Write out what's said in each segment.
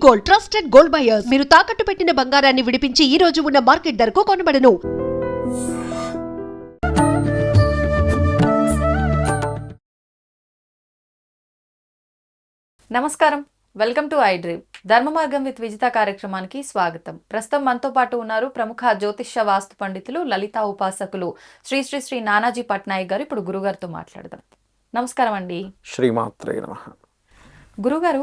Gold, trusted gold buyers. మీరు తాకట్టు పెట్టిన బంగారాన్ని విడిపించి ఈ రోజు ఉన్న మార్కెట్ ధరకు కొనబడను. నమస్కారం, వెల్కమ్ టు ఐ డ్రీమ్. ధర్మ మార్గం విత్ విజిత కార్యక్రమానికి స్వాగతం. ప్రస్తుతం మనతో పాటు ఉన్నారు ప్రముఖ జ్యోతిష్య వాస్తు పండితులు, లలితా ఉపాసకులు శ్రీ శ్రీ శ్రీ నానాజీ పట్నాయక్ గారు. ఇప్పుడు గురుగారితో మాట్లాడదాం. నమస్కారం అండి. శ్రీమాత్రే నమః. గురుగారు,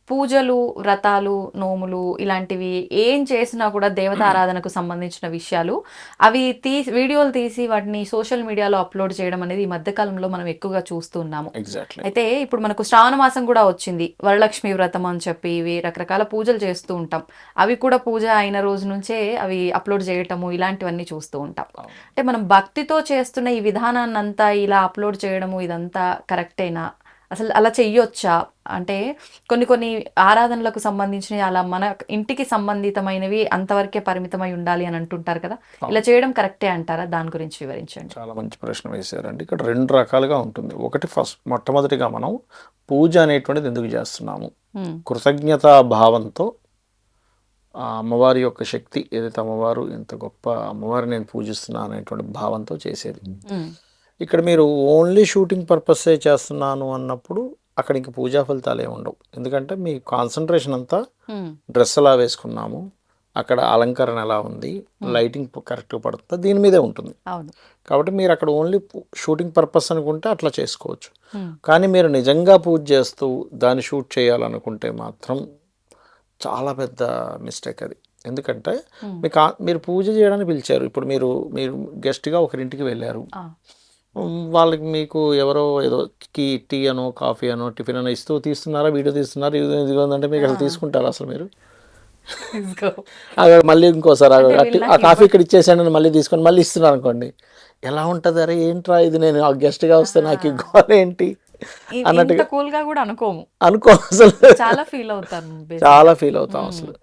పూజలు, వ్రతాలు, నోములు ఇలాంటివి ఏం చేసినా కూడా దేవతారాధనకు సంబంధించిన విషయాలు అవి వీడియోలు తీసి వాటిని సోషల్ మీడియాలో అప్లోడ్ చేయడం అనేది ఈ మధ్యకాలంలో మనం ఎక్కువగా చూస్తూ ఉన్నాము. అయితే ఇప్పుడు మనకు శ్రావణ మాసం కూడా వచ్చింది, వరలక్ష్మి వ్రతం అని చెప్పి ఇవి రకరకాల పూజలు చేస్తూ ఉంటాం. అవి కూడా పూజ అయిన రోజు నుంచే అవి అప్లోడ్ చేయటము ఇలాంటివన్నీ చూస్తూ ఉంటాం. అంటే మనం భక్తితో చేస్తున్న ఈ విధానాన్ని అంతా ఇలా అప్లోడ్ చేయడము ఇదంతా కరెక్టేనా? అసలు అలా చెయ్యొచ్చా? అంటే కొన్ని ఆరాధనలకు సంబంధించిన అలా మన ఇంటికి సంబంధితమైనవి అంతవరకే పరిమితమై ఉండాలి అని అంటుంటారు కదా, ఇలా చేయడం కరెక్టే అంటారా? దాని గురించి వివరించండి. చాలా మంచి ప్రశ్న వేశారండి. ఇక్కడ రెండు రకాలుగా ఉంటుంది. ఒకటి, మొట్టమొదటిగా మనం పూజ అనేటువంటిది ఎందుకు చేస్తున్నాము? కృతజ్ఞతా భావంతో అమ్మవారి యొక్క శక్తి ఏదైతే, అమ్మవారు ఎంత గొప్ప అమ్మవారు, నేను పూజిస్తున్నాను అనేటువంటి భావంతో చేసేది. ఇక్కడ మీరు ఓన్లీ షూటింగ్ పర్పసే చేస్తున్నాను అన్నప్పుడు అక్కడ ఇంక పూజా ఫలితాలు ఏమి ఉండవు. ఎందుకంటే మీ కాన్సన్ట్రేషన్ అంతా డ్రెస్ ఎలా వేసుకున్నాము, అక్కడ అలంకరణ ఎలా ఉంది, లైటింగ్ కరెక్ట్గా పడుతుందా, దీని మీదే ఉంటుంది. కాబట్టి మీరు అక్కడ ఓన్లీ షూటింగ్ పర్పస్ అనుకుంటే అట్లా చేసుకోవచ్చు. కానీ మీరు నిజంగా పూజ చేస్తూ దాన్ని షూట్ చేయాలనుకుంటే మాత్రం చాలా పెద్ద మిస్టేక్ అది. ఎందుకంటే మీరు పూజ చేయడానికి పిలిచారు. ఇప్పుడు మీరు గెస్ట్గా ఒకరింటికి వెళ్ళారు, వాళ్ళకి మీకు ఎవరో ఏదో టీ అనో కాఫీ అనో టిఫిన్ అనో ఇస్తూ తీస్తున్నారా, వీడియో తీస్తున్నారు, ఇది ఉందంటే మీకు అసలు తీసుకుంటారా? అసలు మీరు మళ్ళీ ఇంకోసారి ఆ కాఫీ ఇక్కడ ఇచ్చేసాను మళ్ళీ తీసుకొని మళ్ళీ ఇస్తున్నారు అనుకోండి, ఎలా ఉంటుంది? అరే ఏంట్రా ఇది, నేను ఆ గెస్ట్గా వస్తే నాకు ఇవ్వాలి ఏంటి అన్నట్టుగా అనుకో అసలు చాలా ఫీల్ అవుతాం అసలు.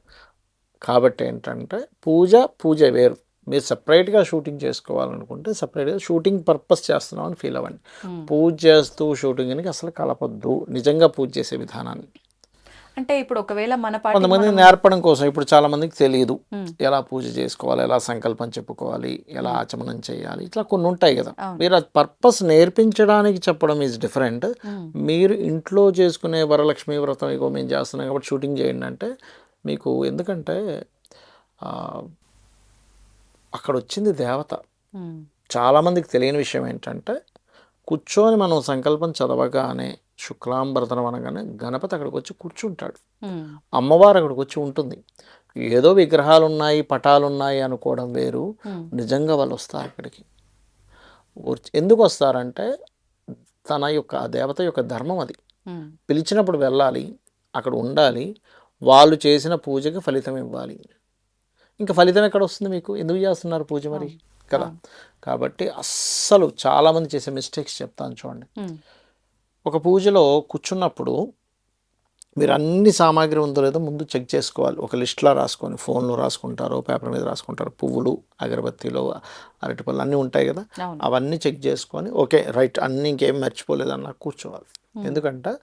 కాబట్టి ఏంటంటే పూజ వేరు. మీరు సపరేట్గా షూటింగ్ చేసుకోవాలనుకుంటే సపరేట్గా షూటింగ్ పర్పస్ చేస్తున్నాం అని ఫీల్ అవ్వండి. పూజ చేస్తూ షూటింగ్కి అసలు కలపొద్దు నిజంగా పూజ చేసే విధానాన్ని. అంటే ఇప్పుడు ఒకవేళ కొంతమంది నేర్పడం కోసం, ఇప్పుడు చాలా మందికి తెలియదు ఎలా పూజ చేసుకోవాలి, ఎలా సంకల్పం చెప్పుకోవాలి, ఎలా ఆచమనం చేయాలి, ఇట్లా కొన్ని ఉంటాయి కదా. మీరు ఆ పర్పస్ నేర్పించడానికి చెప్పడం ఈజ్ డిఫరెంట్. మీరు ఇంట్లో చేసుకునే వరలక్ష్మి వ్రతం ఇగో మేము చేస్తున్నాం కాబట్టి షూటింగ్ చేయండి అంటే మీకు, ఎందుకంటే అక్కడ వచ్చింది దేవత. చాలామందికి తెలియని విషయం ఏంటంటే, కూర్చొని మనం సంకల్పం చదవగానే శుక్లాంబరతనం అనగానే గణపతి అక్కడికి వచ్చి కూర్చుంటాడు, అమ్మవారు అక్కడికి వచ్చి ఉంటుంది. ఏదో విగ్రహాలు ఉన్నాయి, పటాలు ఉన్నాయి అనుకోవడం వేరు, నిజంగా వాళ్ళు వస్తారు అక్కడికి. ఎందుకు వస్తారంటే తన యొక్క దేవత యొక్క ధర్మం అది. పిలిచినప్పుడు వెళ్ళాలి, అక్కడ ఉండాలి, వాళ్ళు చేసిన పూజకి ఫలితం ఇవ్వాలి. ఇంకా ఫలితం ఎక్కడ వస్తుంది మీకు? ఎందుకు చేస్తున్నారు పూజ మరి కదా. కాబట్టి అస్సలు చాలామంది చేసే మిస్టేక్స్ చెప్తాను చూడండి. ఒక పూజలో కూర్చున్నప్పుడు మీరు అన్ని సామాగ్రి ఉందో లేదో ముందు చెక్ చేసుకోవాలి. ఒక లిస్ట్లో రాసుకొని, ఫోన్లో రాసుకుంటారో పేపర్ మీద రాసుకుంటారు, పువ్వులు, అగరబత్తీలు, అరటిపళ్ళు అన్నీ ఉంటాయి కదా, అవన్నీ చెక్ చేసుకొని ఓకే రైట్ అన్నీ ఇంకేం మర్చిపోలేదన్నా కూర్చోవాలి. ఎందుకంటే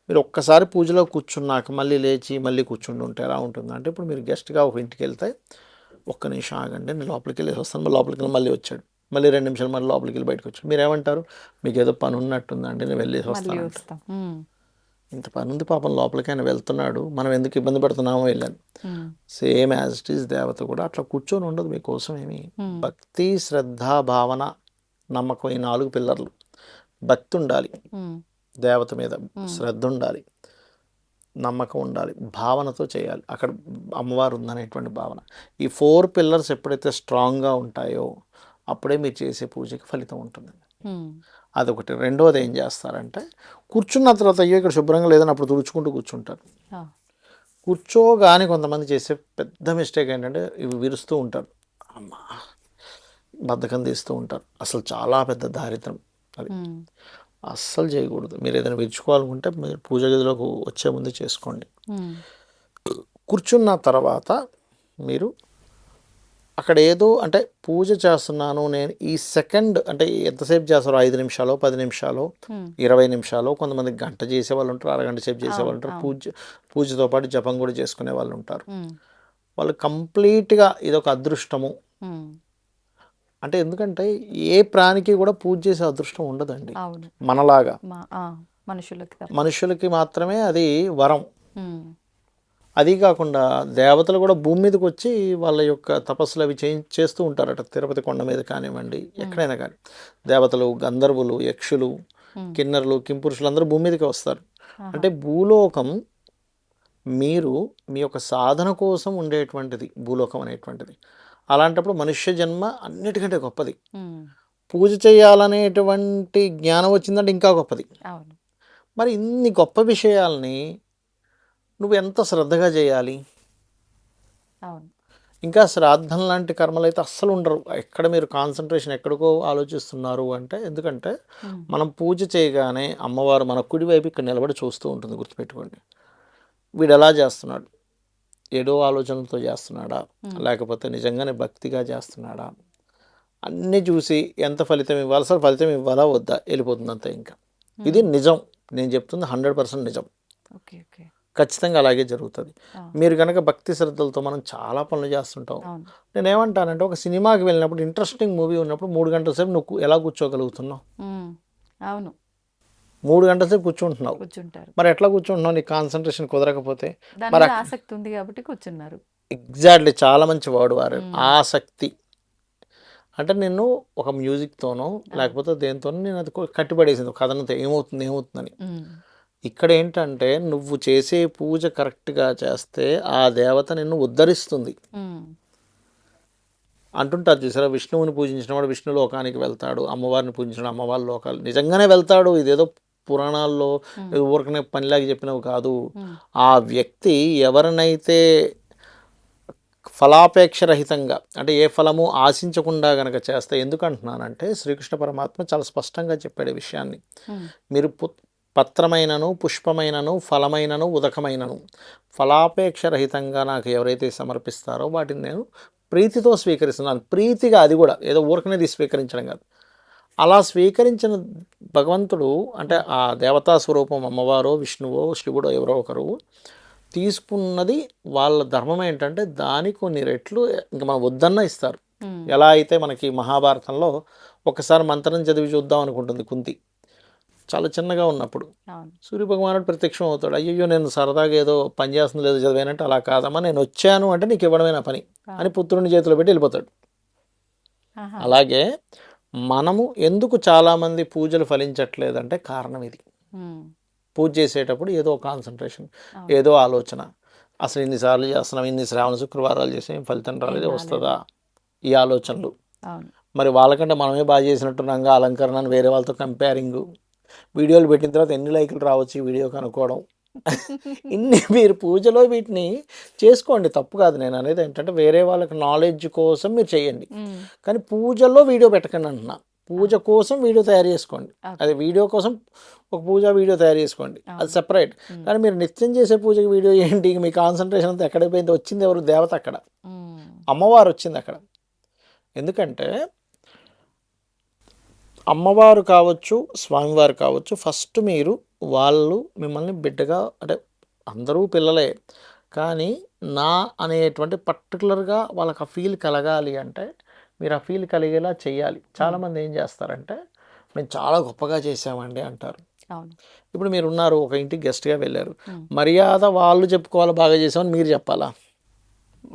మీరు ఒక్కసారి పూజలో కూర్చున్నాక మళ్ళీ లేచి మళ్ళీ కూర్చుండి ఉంటే ఎలా ఉంటుంది అంటే, ఇప్పుడు మీరు గెస్ట్గా ఒక ఇంటికి వెళ్తే ఒక్క నిమిషం ఆగండి నేను లోపలికి వెళ్ళి వస్తాను, లోపలికి వెళ్ళి మళ్ళీ వచ్చాడు, మళ్ళీ 2 నిమిషాలు మళ్ళీ లోపలికి వెళ్ళి బయటకు వచ్చాడు, మీరు ఏమంటారు? మీకు ఏదో పని ఉన్నట్టుందండి, నేను వెళ్ళేసి వస్తాను. ఇంత పని ఉంది పాపం, లోపలికి ఆయన వెళ్తున్నాడు, మనం ఎందుకు ఇబ్బంది పడుతున్నామో వెళ్ళాను. సేమ్ యాజ్ ఇట్ ఈస్ దేవత కూడా అట్లా కూర్చొని ఉండదు మీకోసం ఏమి. భక్తి, శ్రద్ధ, భావన, నమ్మకం, ఈ 4 పిల్లర్లు. భక్తి ఉండాలి, దేవత మీద శ్రద్ధ ఉండాలి, నమ్మకం ఉండాలి, భావనతో చేయాలి, అక్కడ అమ్మవారు ఉందనేటువంటి భావన. ఈ 4 పిల్లర్స్ ఎప్పుడైతే స్ట్రాంగ్గా ఉంటాయో అప్పుడే మీరు చేసే పూజకి ఫలితం ఉంటుంది. అదొకటి. రెండవది ఏం చేస్తారంటే, కూర్చున్న తర్వాత అయ్యో ఇక్కడ శుభ్రంగా లేదని అప్పుడు తుడుచుకుంటూ కూర్చుంటారు. కూర్చోగానే కొంతమంది చేసే పెద్ద మిస్టేక్ ఏంటంటే ఇవి విరుస్తూ ఉంటారు, అమ్మా బద్ధకం తీస్తూ ఉంటారు. అసలు చాలా పెద్ద దారిద్రం అది. అస్సలు చేయకూడదు. మీరు ఏదైనా విరుచుకోవాలనుకుంటే మీరు పూజ గదిలోకి వచ్చే ముందు చేసుకోండి. కూర్చున్న తర్వాత మీరు అక్కడ ఏదో అంటే పూజ చేస్తున్నాను నేను ఈ సెకండ్ అంటే ఎంతసేపు చేస్తారో 5 నిమిషాలు 10 నిమిషాలు 20 నిమిషాలు కొంతమంది గంట చేసే వాళ్ళు ఉంటారు, అరగంట సేపు చేసే వాళ్ళు ఉంటారు, పూజతో పాటు జపం కూడా చేసుకునే వాళ్ళు ఉంటారు. వాళ్ళు కంప్లీట్గా ఇదొక అదృష్టము. అంటే ఎందుకంటే ఏ ప్రాణికి కూడా పూజ చేసే అదృష్టం ఉండదండి మనలాగా. మనుషులకి మాత్రమే అది వరం. అది కాకుండా దేవతలు కూడా భూమి మీదకి వచ్చి వాళ్ళ యొక్క తపస్సులు అవి చేస్తూ ఉంటారట. తిరుపతి కొండ మీద కానివ్వండి, ఎక్కడైనా కానీ దేవతలు, గంధర్వులు, యక్షులు, కిన్నరులు, కింపురుషులు అందరూ భూమి మీదకి వస్తారు. అంటే భూలోకం మీరు మీ యొక్క సాధన కోసం ఉండేటువంటిది భూలోకం అనేటువంటిది. అలాంటప్పుడు మనుష్య జన్మ అన్నిటికంటే గొప్పది. పూజ చేయాలనేటువంటి జ్ఞానం వచ్చిందంటే ఇంకా గొప్పది. మరి ఇన్ని గొప్ప విషయాల్ని నువ్వు ఎంత శ్రద్ధగా చేయాలి. ఇంకా శ్రాద్ధం లాంటి కర్మలు అయితే అస్సలు ఉండరు. ఎక్కడ మీరు కాన్సన్ట్రేషన్ ఎక్కడికో ఆలోచిస్తున్నారు అంటే, ఎందుకంటే మనం పూజ చేయగానే అమ్మవారు మన కుడి వైపు ఇక్కడ నిలబడి చూస్తూ ఉంటుంది. గుర్తుపెట్టుకోండి, వీడు ఎలా చేస్తున్నాడు, ఏదో ఆలోచనలతో చేస్తున్నాడా లేకపోతే నిజంగానే భక్తిగా చేస్తున్నాడా అన్నీ చూసి ఎంత ఫలితం ఇవ్వాలి, అసలు ఫలితం ఇవ్వాలా వద్దా వెళ్ళిపోతుంది అంతే. ఇంకా ఇది నిజం, నేను చెప్తుంది 100% నిజం. ఖచ్చితంగా అలాగే జరుగుతుంది. మీరు కనుక భక్తి శ్రద్ధలతో మనం చాలా పనులు చేస్తుంటాం. నేనేమంటానంటే ఒక సినిమాకి వెళ్ళినప్పుడు ఇంట్రెస్టింగ్ మూవీ ఉన్నప్పుడు 3 గంటల సేపు నువ్వు ఎలా కూర్చోగలుగుతున్నావు? 3 గంటల సేపు కూర్చుంటున్నావు. మరి ఎట్లా కూర్చుంటున్నావు? నీ కాన్సన్ట్రేషన్ కుదరకపోతే మరి ఆసక్తి ఉంది కాబట్టి కూర్చున్నారు. ఎగ్జాక్ట్లీ, చాలా మంచి వర్డ్ వారు, ఆసక్తి. అంటే నేను ఒక మ్యూజిక్తోనో లేకపోతే దేనితోనో నేను అది కట్టిపడేసింది కథనంతో ఏమవుతుందని. ఇక్కడ ఏంటంటే నువ్వు చేసే పూజ కరెక్ట్గా చేస్తే ఆ దేవత నిన్ను ఉద్ధరిస్తుంది. అంటుంటారు చూసారా, విష్ణువుని పూజించిన వాడు విష్ణు లోకానికి వెళ్తాడు, అమ్మవారిని పూజించిన అమ్మవారి లోకాలు నిజంగానే వెళ్తాడు. ఇదేదో పురాణాల్లో ఊరికనే పనిలాగా చెప్పినవి కాదు. ఆ వ్యక్తి ఎవరినైతే ఫలాపేక్ష రహితంగా అంటే ఏ ఫలము ఆశించకుండా గనక చేస్తే, ఎందుకంటున్నానంటే శ్రీకృష్ణ పరమాత్మ చాలా స్పష్టంగా చెప్పాడు విషయాన్ని. మీరు పత్రమైనను పుష్పమైనను ఫలమైనను ఉదకమైనను ఫలాపేక్ష రహితంగా నాకు ఎవరైతే సమర్పిస్తారో వాటిని నేను ప్రీతితో స్వీకరిస్తున్నాను. ప్రీతిగా, అది కూడా ఏదో ఊరకనేది స్వీకరించడం కాదు. అలా స్వీకరించిన భగవంతుడు అంటే ఆ దేవతా స్వరూపం అమ్మవారో విష్ణువో శివుడో ఎవరో ఒకరు తీసుకున్నది వాళ్ళ ధర్మం ఏంటంటే దాని కొన్ని రెట్లు ఇంకా మనం వద్దన్నా ఇస్తారు. ఎలా అయితే మనకి మహాభారతంలో ఒకసారి మంత్రం చదివి చూద్దాం అనుకుంటుంది కుంతి, చాలా చిన్నగా ఉన్నప్పుడు. సూర్యభగవానుడు ప్రత్యక్షం అవుతాడు. అయ్యో నేను సరదాగా ఏదో పని చేస్తుంది లేదో చదివానంటే, అలా కాదమ్మా నేను వచ్చాను అంటే నీకు ఇవ్వడమే నా పని అని పుత్రుని చేతిలో పెట్టి వెళ్ళిపోతాడు. అలాగే మనము ఎందుకు చాలామంది పూజలు ఫలించట్లేదంటే కారణం ఇది. పూజ చేసేటప్పుడు ఏదో కాన్సన్ట్రేషన్, ఏదో ఆలోచన, అసలు ఇన్నిసార్లు చేస్తున్నాం, ఇన్ని శ్రావణ శుక్రవారాలు చేసి ఏం ఫలితం రాలేదే, వస్తుందా, ఈ ఆలోచనలు. మరి వాళ్ళకంటే మనమే బాగా చేసినట్టున్నాగా అలంకరణ వేరే వాళ్ళతో కంపేరింగ్, వీడియోలు పెట్టిన తర్వాత ఎన్ని లైకులు రావచ్చు ఈ వీడియోకి అనుకోవడం. ఇన్ని మీరు పూజలో వీటిని చేసుకోండి, తప్పు కాదు. నేను అనేది ఏంటంటే వేరే వాళ్ళకి నాలెడ్జ్ కోసం మీరు చేయండి, కానీ పూజల్లో వీడియో పెట్టకండి అంటున్నా. పూజ కోసం వీడియో తయారు చేసుకోండి, అది వీడియో కోసం ఒక పూజ వీడియో తయారు చేసుకోండి, అది సెపరేట్. కానీ మీరు నిత్యం చేసే పూజకి వీడియో ఏంటి? మీ కాన్సన్ట్రేషన్ అంతా ఎక్కడికి పోయింది? వచ్చింది ఎవరు? దేవత అక్కడ, అమ్మవారు వచ్చింది అక్కడ. ఎందుకంటే అమ్మవారు కావచ్చు స్వామివారు కావచ్చు, ఫస్ట్ మీరు వాళ్ళు మిమ్మల్ని బిడ్డగా, అంటే అందరూ పిల్లలే కానీ నా అనేటువంటి పర్టికులర్గా వాళ్ళకి ఆ ఫీల్ కలగాలి అంటే మీరు ఆ ఫీల్ కలిగేలా చేయాలి. చాలామంది ఏం చేస్తారంటే మేము చాలా గొప్పగా చేసామండి అంటారు. ఇప్పుడు మీరు ఉన్నారు, ఒక ఇంటికి గెస్ట్గా వెళ్ళారు, మర్యాద వాళ్ళు చెప్పుకోవాలి బాగా చేసామని మీరు చెప్పాలా?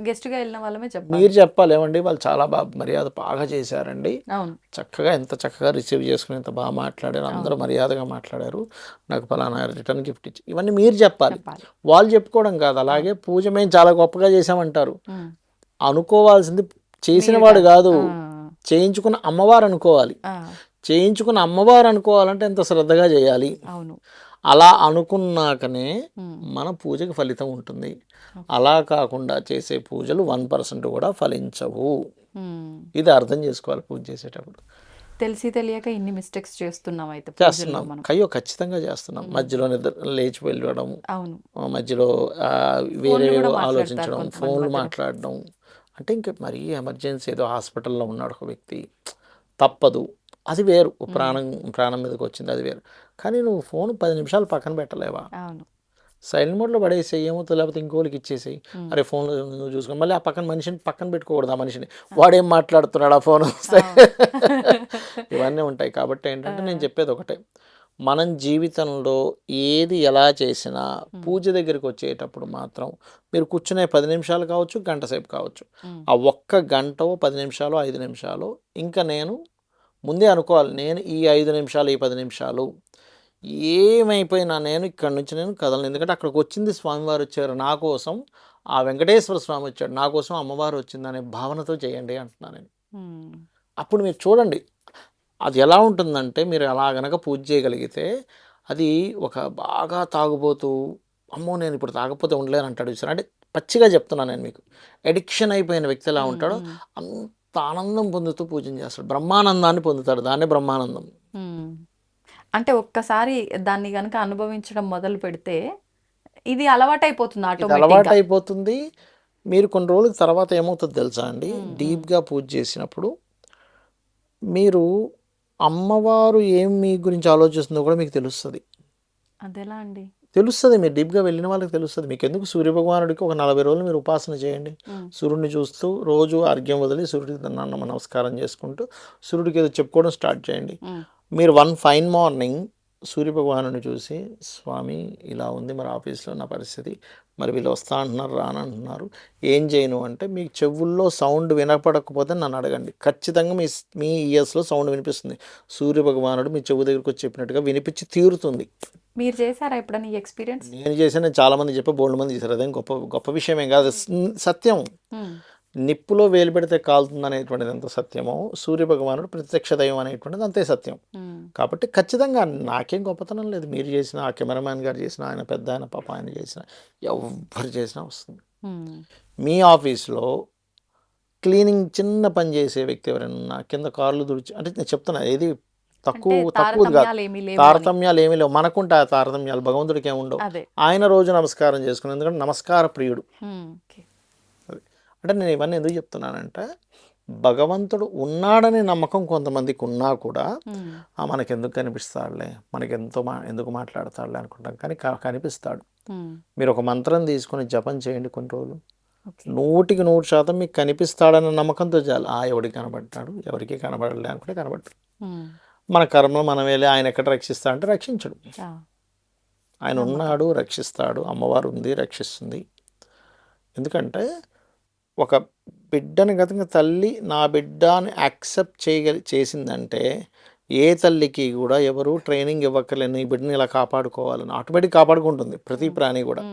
గెస్ట్గా వెళ్ళిన వాళ్ళమే చెప్పాలి. మీరు చెప్పాలి, ఏమండి వాళ్ళు చాలా మర్యాద బాగా చేశారండి, చక్కగా ఎంత చక్కగా రిసీవ్ చేసుకుని ఎంత బాగా మాట్లాడారు, అందరూ మర్యాదగా మాట్లాడారు, నాకు ఫలానా రిటర్న్ గిఫ్ట్ ఇచ్చి, ఇవన్నీ మీరు చెప్పాలి, వాళ్ళు చెప్పుకోవడం కాదు. అలాగే పూజ మేము చాలా గొప్పగా చేసామంటారు, అనుకోవాల్సింది చేసిన వాడు కాదు, చేయించుకున్న అమ్మవారు అనుకోవాలి. చేయించుకున్న అమ్మవారు అనుకోవాలంటే ఎంత శ్రద్ధగా చేయాలి. అలా అనుకున్నాకనే మన పూజకి ఫలితం ఉంటుంది. అలా కాకుండా చేసే పూజలు 1% కూడా ఫలించవు. ఇది అర్థం చేసుకోవాలి పూజ చేసేటప్పుడు. తెలిసి తెలియక ఇన్ని మిస్టేక్స్ చేస్తున్నాం, అయితే చేస్తున్నాం, అయ్యో ఖచ్చితంగా చేస్తున్నాం. మధ్యలో నిద్ర లేచి వెళ్ళడం, మధ్యలో వేరే ఆలోచించడం, ఫోన్లు మాట్లాడడం, అంటే ఇంకా మరీ ఎమర్జెన్సీ ఏదో హాస్పిటల్లో ఉన్నాడు ఒక వ్యక్తి, తప్పదు, అది వేరు. ప్రాణం మీదకి వచ్చింది, అది వేరు. కానీ నువ్వు ఫోన్ 10 నిమిషాలు పక్కన పెట్టలేవా? అవును. సైలెంట్ మోడ్లో పడేసేయి, ఏమవుతుంది, లేకపోతే ఇంకోళ్ళకి ఇచ్చేసేయి. అరే ఫోన్లో నువ్వు చూసుకో, మళ్ళీ ఆ పక్కన మనిషిని పక్కన పెట్టుకోకూడదు. ఆ మనిషిని వాడేం మాట్లాడుతున్నాడు ఆ ఫోన్ వస్తే ఇవన్నీ ఉంటాయి. కాబట్టి ఏంటంటే నేను చెప్పేది ఒకటే, మనం జీవితంలో ఏది ఎలా చేసినా పూజ దగ్గరికి వచ్చేటప్పుడు మాత్రం మీరు కూర్చునే 10 నిమిషాలు కావచ్చు, గంట సేపు కావచ్చు, ఆ ఒక్క గంట 10 నిమిషాలు 5 నిమిషాలు ఇంకా నేను ముందే అనుకోవాలి, నేను ఈ 5 నిమిషాలు ఈ 10 నిమిషాలు ఏమైపోయినా నేను ఇక్కడ నుంచి నేను కదలను. ఎందుకంటే అక్కడికి వచ్చింది స్వామివారు వచ్చారు నా కోసం, ఆ వెంకటేశ్వర స్వామి వచ్చాడు నా కోసం, అమ్మవారు వచ్చిందనే భావనతో చేయండి అంటున్నాను నేను. అప్పుడు మీరు చూడండి అది ఎలా ఉంటుందంటే, మీరు అలా గనక పూజ చేయగలిగితే అది ఒక బాగా తాగుబోతూ అమ్మో నేను ఇప్పుడు తాగకపోతే ఉండలేను అంటాడు చూసారు. అంటే పచ్చిగా చెప్తున్నాను నేను మీకు, ఎడిక్షన్ అయిపోయిన వ్యక్తి ఎలా ఉంటాడో అంత ఆనందం పొందుతూ పూజన చేస్తాడు, బ్రహ్మానందాన్ని పొందుతాడు. దాన్నే బ్రహ్మానందం. అంటే ఒక్కసారి దాన్ని గనక అనుభవించడం మొదలు పెడితే ఇది అలవాటైపోతుంది, ఇది అలవాటు అయిపోతుంది. మీరు కొన్ని రోజుల తర్వాత ఏమవుతుంది తెలుసా అండి, డీప్గా పూజ చేసినప్పుడు మీరు అమ్మవారు ఏం మీ గురించి ఆలోచిస్తుందో కూడా మీకు తెలుస్తుంది. అదెలా అండి? తెలుస్తుంది, మీరు డీప్గా వెళ్ళిన వాళ్ళకి తెలుస్తుంది. మీకు ఎందుకు, సూర్యభగవానుడికి ఒక 40 రోజులు మీరు ఉపాసన చేయండి, సూర్యుడిని చూస్తూ రోజు అర్ఘ్యం వదిలి సూర్యుడికి నమస్కారం చేసుకుంటూ సూర్యుడికి ఏదో చెప్పుకోవడం స్టార్ట్ చేయండి. మీరు వన్ ఫైన్ మార్నింగ్ సూర్యభగవానుని చూసి, స్వామి ఇలా ఉంది మరి ఆఫీస్లో నా పరిస్థితి, మరి వీళ్ళు వస్తా అంటున్నారు రానంటున్నారు, ఏం చేయను అంటే, మీకు చెవుల్లో సౌండ్ వినపడకపోతే నన్ను అడగండి, ఖచ్చితంగా మీ ఇయర్స్లో సౌండ్ వినిపిస్తుంది. సూర్యభగవానుడు మీ చెవు దగ్గరికి వచ్చి చెప్పినట్టుగా వినిపించి తీరుతుంది. మీరు చేశారా ఎప్పుడైనా ఈ ఎక్స్పీరియన్స్? నేను చేశాను, నేను చాలామంది చెప్పి బోల్డ్ మంది చేశారు. అదేం గొప్ప విషయం ఏం కాదు, సత్యం. నిప్పులో వేలు పెడితే కాలుతుంది అనేటువంటిది ఎంత సత్యమో, సూర్యభగవానుడు ప్రత్యక్ష దైవం అనేటువంటిది అంతే సత్యం. కాబట్టి ఖచ్చితంగా నాకేం గొప్పతనం లేదు, మీరు చేసిన, ఆ కెమెరామ్యాన్ గారు చేసిన, ఆయన పెద్ద ఆయన పాప ఆయన చేసిన, ఎవరు చేసినా వస్తుంది. మీ ఆఫీస్లో క్లీనింగ్ చిన్న పని చేసే వ్యక్తి ఎవరైనా ఉన్నా, కింద కార్లు దుడిచి, అంటే నేను చెప్తున్నా, ఏది తక్కువ కాదు, తారతమ్యాలు ఏమీ లేవు. మనకుంటే ఆ తారతమ్యాలు, భగవంతుడికి ఏమి ఉండవు. ఆయన రోజు నమస్కారం చేసుకుని, ఎందుకంటే నమస్కార ప్రియుడు. అంటే నేను ఇవన్నీ ఎందుకు చెప్తున్నానంటే, భగవంతుడు ఉన్నాడనే నమ్మకం కొంతమందికి ఉన్నా కూడా మనకెందుకు కనిపిస్తాడులే, ఎందుకు మాట్లాడతాడులే అనుకుంటాం, కానీ కనిపిస్తాడు. మీరు ఒక మంత్రం తీసుకొని జపం చేయండి కొన్ని రోజులు, 100% మీకు కనిపిస్తాడన్న నమ్మకంతో చాలు. ఎవడికి కనబడ్డాడు, ఎవరికి కనబడలే అనుకుంటే కనబడ్డాడు. మన కర్మలు మనం వెళ్ళి ఆయన ఎక్కడ రక్షిస్తా అంటే రక్షించడు. ఆయన ఉన్నాడు, రక్షిస్తాడు. అమ్మవారు ఉంది, రక్షిస్తుంది. ఎందుకంటే ఒక బిడ్డని గతంగా తల్లి నా బిడ్డ అని యాక్సెప్ట్ చేసిందంటే, ఏ తల్లికి కూడా ఎవరు ట్రైనింగ్ ఇవ్వక్కర్లేదు, ఈ బిడ్డని ఇలా కాపాడుకోవాలని, ఆటోమేటిక్ కాపాడుకుంటుంది ప్రతి ప్రాణి కూడా.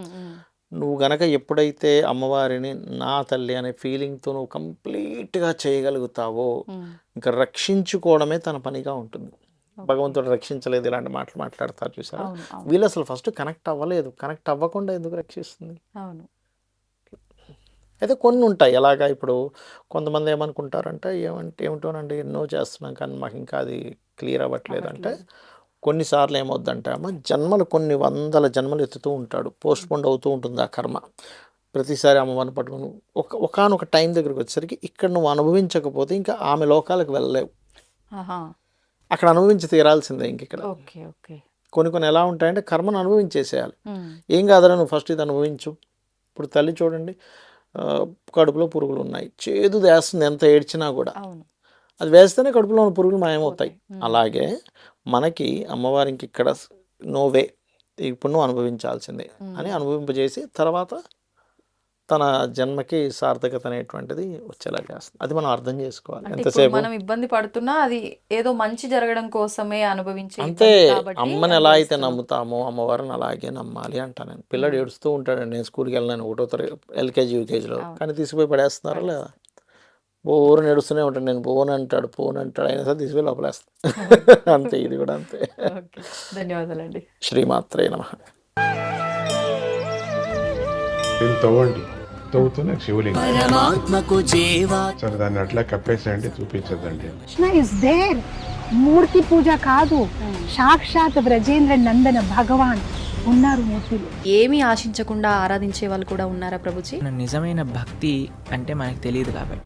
నువ్వు గనక ఎప్పుడైతే అమ్మవారిని నా తల్లి అనే ఫీలింగ్తో నువ్వు కంప్లీట్గా చేయగలుగుతావో, ఇంకా రక్షించుకోవడమే తన పనిగా ఉంటుంది. భగవంతుడు రక్షించలేదు ఇలాంటి మాటలు మాట్లాడతారు చూసారా, వీళ్ళు అసలు ఫస్ట్ కనెక్ట్ అవ్వలేదు. కనెక్ట్ అవ్వకుండా ఎందుకు రక్షిస్తుంది? అయితే కొన్ని ఉంటాయి ఎలాగా, ఇప్పుడు కొంతమంది ఏమనుకుంటారంటే, ఏమిటోనండి ఎన్నో చేస్తున్నాం కానీ మాకు ఇంకా అది క్లియర్ అవ్వట్లేదు అంటే, కొన్నిసార్లు ఏమవుద్దంటే అమ్మ, జన్మలు కొన్ని వందల జన్మలు ఎత్తుతూ ఉంటాడు, పోస్ట్ పోన్ అవుతూ ఉంటుంది ఆ కర్మ. ప్రతిసారి అమ్మవారిని పట్టుకుని ఒకనొక టైం దగ్గరికి వచ్చేసరికి ఇక్కడ నువ్వు అనుభవించకపోతే ఇంకా ఆమె లోకాలకు వెళ్ళలేవు, అక్కడ అనుభవించి తీరాల్సిందే. ఇంక ఇక్కడ కొన్ని ఎలా ఉంటాయంటే, కర్మను అనుభవించేసేయాలి. ఏం కాదరా నువ్వు ఫస్ట్ ఇది అనుభవించు. ఇప్పుడు తల్లి చూడండి, కడుపులో పురుగులు ఉన్నాయి, చేదు వేస్తుంది, ఎంత ఏడ్చినా కూడా అది వేస్తేనే కడుపులో ఉన్న పురుగులు మాయమవుతాయి. అలాగే మనకి అమ్మవారికి ఇక్కడ నోవే, ఇప్పుడు నువ్వు అనుభవించాల్సిందే అని అనుభవింపజేసి తర్వాత తన జన్మకి సార్థకత అనేటువంటిది వచ్చేలా చేస్తుంది. అది మనం అర్థం చేసుకోవాలి. ఎంతసేపు మనం ఇబ్బంది పడుతున్నా అది ఏదో మంచి జరగడం కోసమే అనుభవించి, అంతే. అమ్మని ఎలా అయితే నమ్ముతామో అమ్మవారిని అలాగే నమ్మాలి అంటా నేను. పిల్లడు ఏడుస్తూ ఉంటాడు, నేను స్కూల్కి వెళ్ళినాను 1వ తరగతి LKG UKGలో, కానీ తీసుకుపోయి పడేస్తున్నారా లేదా? బోరు నడుస్తూనే ఉంటాడు, నేను పోను అంటాడు అయినా సరే తీసుకుపోయి లోపలేస్తాను. అంతే, ఇది కూడా అంతే. ధన్యవాదాలండి. శ్రీమాత్రే నమః. తవ్వుతూనే శివలింగం, సరే దాన్ని అట్లా కప్పేసేయండి, చూపించదండి. కృష్ణ ఇస్ దేర్, మూర్తి పూజ కాదు, సాక్షాత్ బ్రజేంద్ర నందన భగవాన్ ఉన్నారు మూర్తులు. ఏమీ ఆశించకుండా ఆరాధించే వాళ్ళు కూడా ఉన్నారా ప్రభుజీ? నిజమైన భక్తి అంటే మనకు తెలియదు కాబట్టి